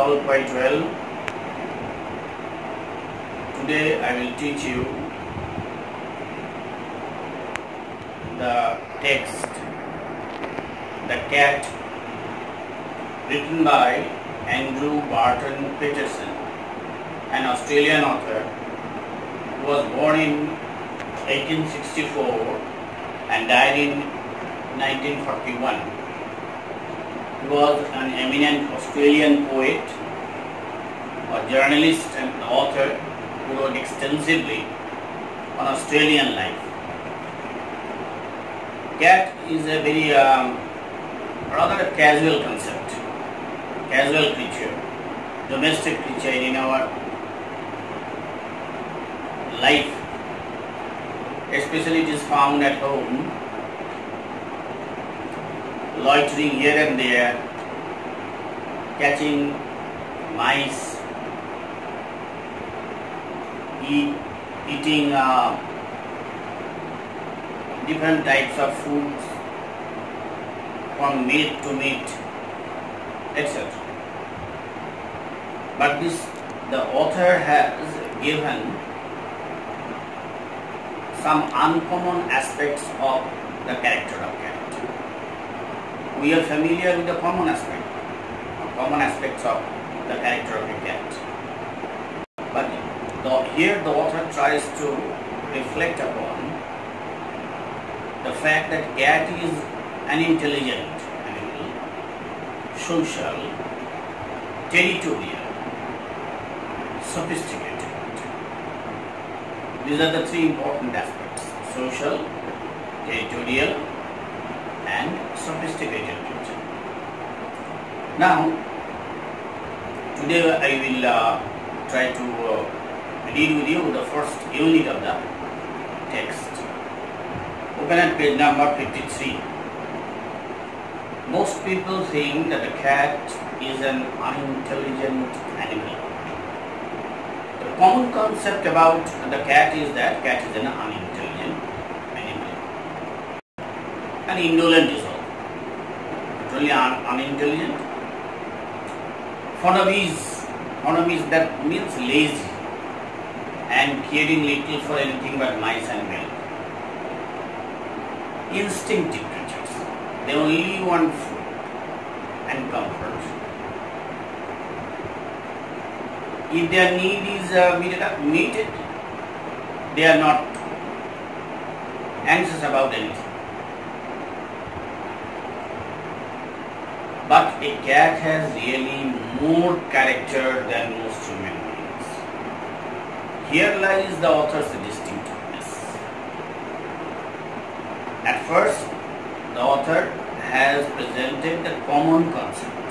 all quite well. Today I will teach you the text The Cat, written by Andrew Barton Peterson, an Australian author who was born in 1864 and died in 1941. He was an eminent Australian poet, a journalist and author who wrote extensively on Australian life. Cat is a very rather a casual concept, casual creature, domestic creature in our life. Especially it is found at home, loitering here and there, catching mice, eating different types of foods from meat to meat, etc. But the author has given some uncommon aspects of the character of cat. We are familiar with the common aspects of the character of a cat. But here the author tries to reflect upon the fact that cat is an intelligent animal, social, territorial, sophisticated. These are the three important aspects: social, territorial, and sophisticated creature. Now, today I will try to read with you the first unit of the text. Open at page number 53. Most people think that a cat is an unintelligent animal. The common concept about the cat is that cat is an unintelligent animal. And indolent is all. Not only unintelligent. Fond of is that means lazy and caring little for anything but mice and milk. Instinctive creatures. They only want food and comfort. If their need is meted, they are not anxious about anything. But a cat has really more character than most human beings. Here lies the author's distinctiveness. At first, the author has presented the common concept,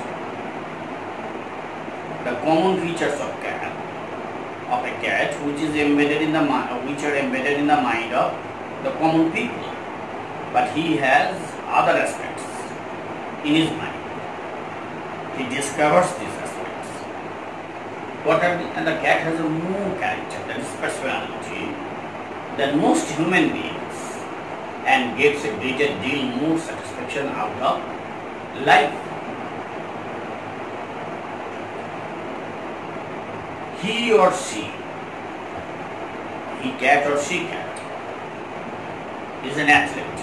the common features of a cat, which are embedded in the mind of the common people. But he has other aspects in his mind. He discovers these aspects. And the cat has a more character, that is personality, than most human beings, and gets a greater deal more satisfaction out of life. He or she, cat or she cat, is an athlete,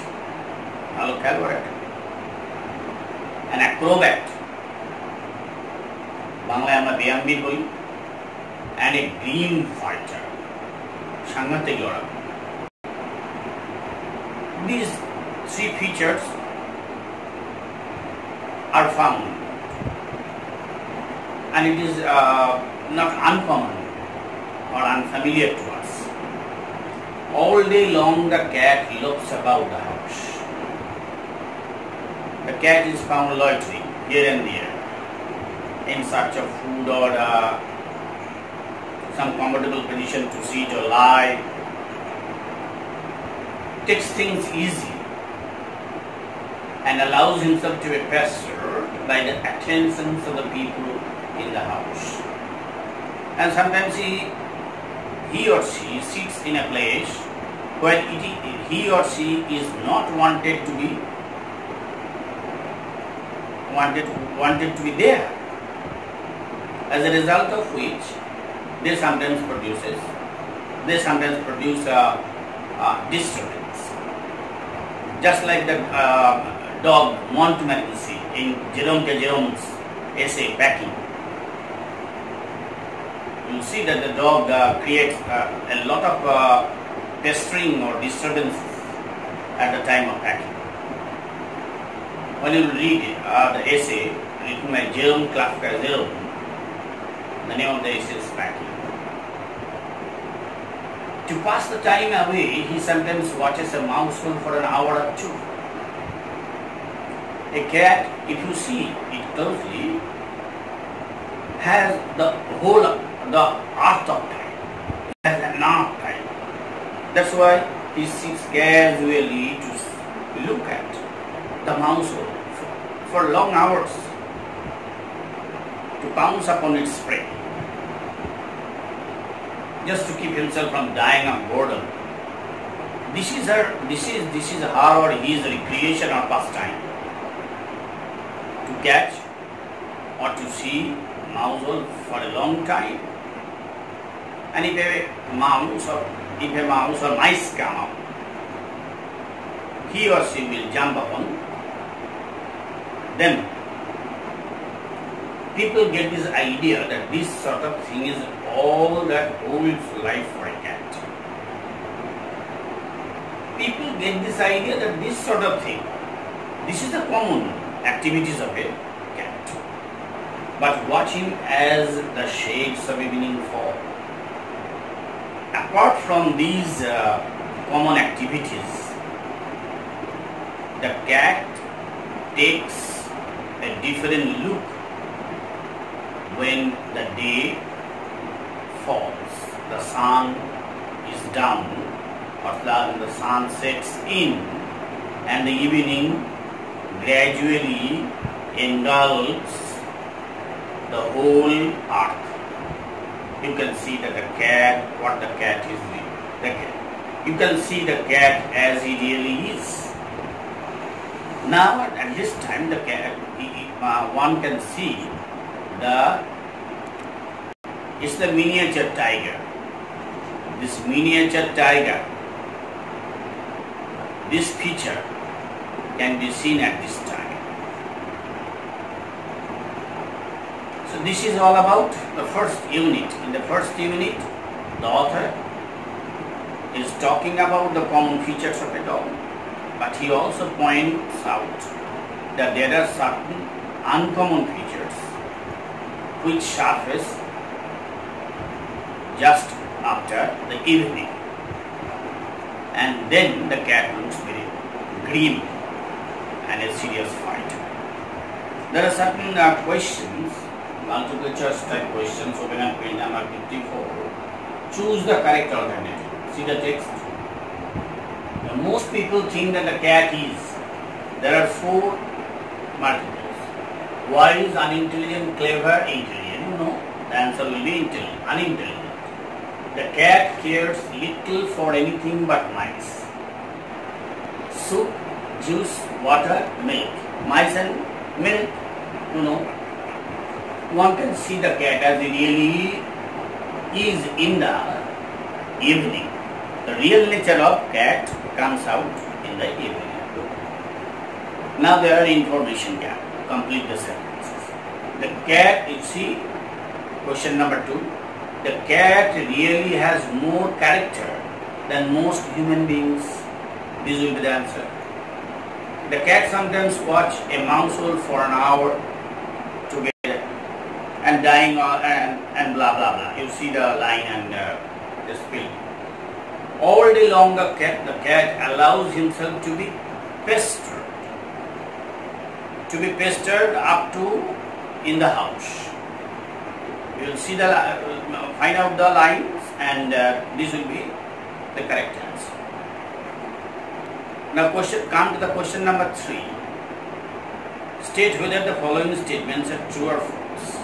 an acrobat, বাংলায় আমরা ব্যায়ামবিদ বলি, and a green fighter, সাংঘাতিক লড়াকু. These three features are found, and it is not uncommon or unfamiliar to us. All day long the cat looks about the house. The cat is found loitering here and there in search of food or some comfortable position to sit or lie. Takes things easy and allows himself to be pestered by the attentions of the people in the house. And sometimes he or she sits in a place where he or she is not wanted to be wanted to be there. as a result of which they sometimes produce disturbance. Just like the dog Montmorency in Jerome K. Jerome's essay Packing. You see that the dog creates a lot of pestering or disturbance at the time of packing. When you read the essay written by Jerome Clark Jerome, the name of the essay is Packing. To pass the time away, he sometimes watches a mouse hole for an hour or two. A cat, if you see it closely, has the whole of the art of time. It has enough time. That's why he sits casually to look at the mouse hole for long hours, to pounce upon its prey, just to keep himself from dying of boredom. This is her or his recreation or pastime, to catch or to see mouse hole for a long time. And if a mouse or mice come up, he or she will jump upon them. People get this idea that this sort of thing is all that holds life for a cat. People get this idea that this sort of thing, this is the common activities of a cat. But watch him as the shades of evening fall. Apart from these common activities, the cat takes a different look when the day falls, the sun is down, or the sun sets in, and the evening gradually engulfs the whole earth. You can see that what the cat is doing. You can see the cat as he really is. Now at this time the cat, one can see it's the miniature tiger. This miniature tiger, this picture can be seen at this time. So this is all about the first unit. In the first unit, the author is talking about the common features of a dog, but he also points out that there are certain uncommon features which surface just after the evening, and then the cat looks very grim and a serious fight. There are certain questions, multiple choice type questions, open on page number 54. Choose the correct alternative. See the text. Now, most people think that the cat is. There are 4 multiples. Wise, unintelligent, clever, intelligent. No, the answer will be unintelligent. The cat cares little for anything but mice. Soup, juice, water, milk. Mice and milk, one can see the cat as it really is in the evening. The real nature of cat comes out in the evening. Now there are information gap. Complete the sentences. The cat, you see, question number 2. The cat really has more character than most human beings. This will be the answer. The cat sometimes watch a mouse hole for an hour together and dying and blah blah blah. You see the line and the spill. All day long the cat allows himself to be pestered. To be pestered up to in the house. You will see find out the lines, and this will be the correct answer. Now come to the question number 3. State whether the following statements are true or false,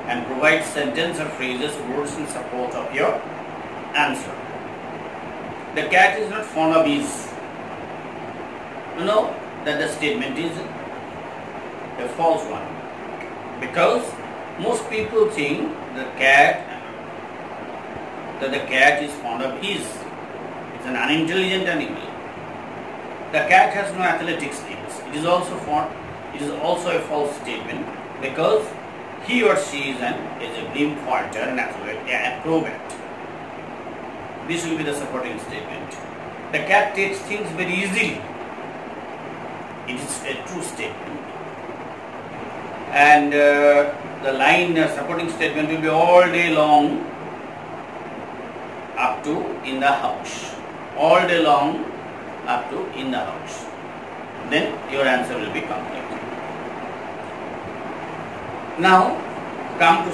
and provide sentence or phrases, words in support of your answer. The cat is not fond of bees. You know that the statement is a false one, because Most people think that the cat is fond of his. It's an unintelligent animal. The cat has no athletic skills. It is also a false statement because he or she is a beam fighter and acrobat. This will be the supporting statement. The cat takes things very easily. It is a true statement. And the line supporting statement will be all day long up to in the house. All day long up to in the house. Then your answer will be complete. Now come to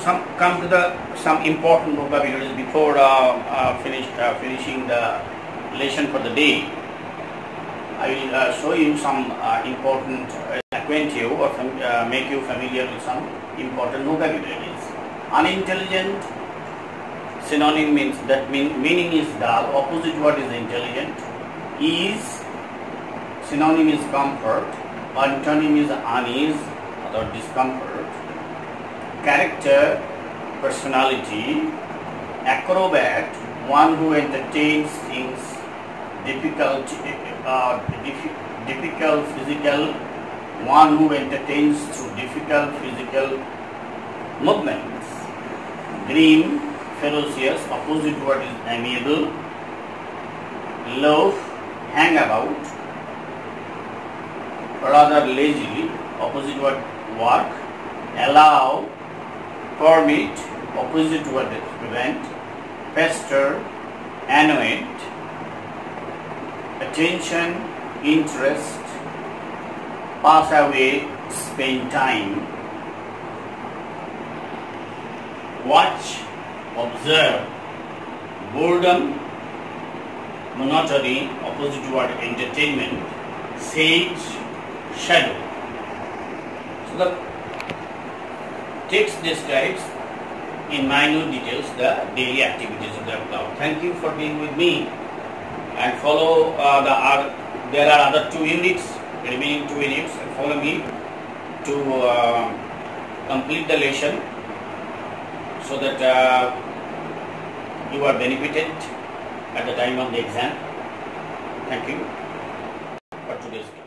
some important vocabularies before finishing the lesson for the day. I will show you some important acquaint you or make you familiar with some important vocabularies. Unintelligent synonym means meaning is dull. Opposite word is intelligent. Ease synonym is comfort. Antonym is unease or discomfort. Character, personality. Acrobat, one who entertains things difficult physical, one who entertains through difficult physical movements. Grim, ferocious, opposite word is amiable. Loaf, hang about, rather lazily, opposite word work. Allow, permit, opposite word is prevent. Pester, annoyed. Attention, interest. Pass away, spend time. Watch, observe. Boredom, monotony, opposite word entertainment. Sage, shadow. So the text describes in minute details the daily activities of the cloud. Thank you for being with me, and follow there are other remaining two units, and follow me to complete the lesson so that you are benefited at the time of the exam. Thank you for today's class.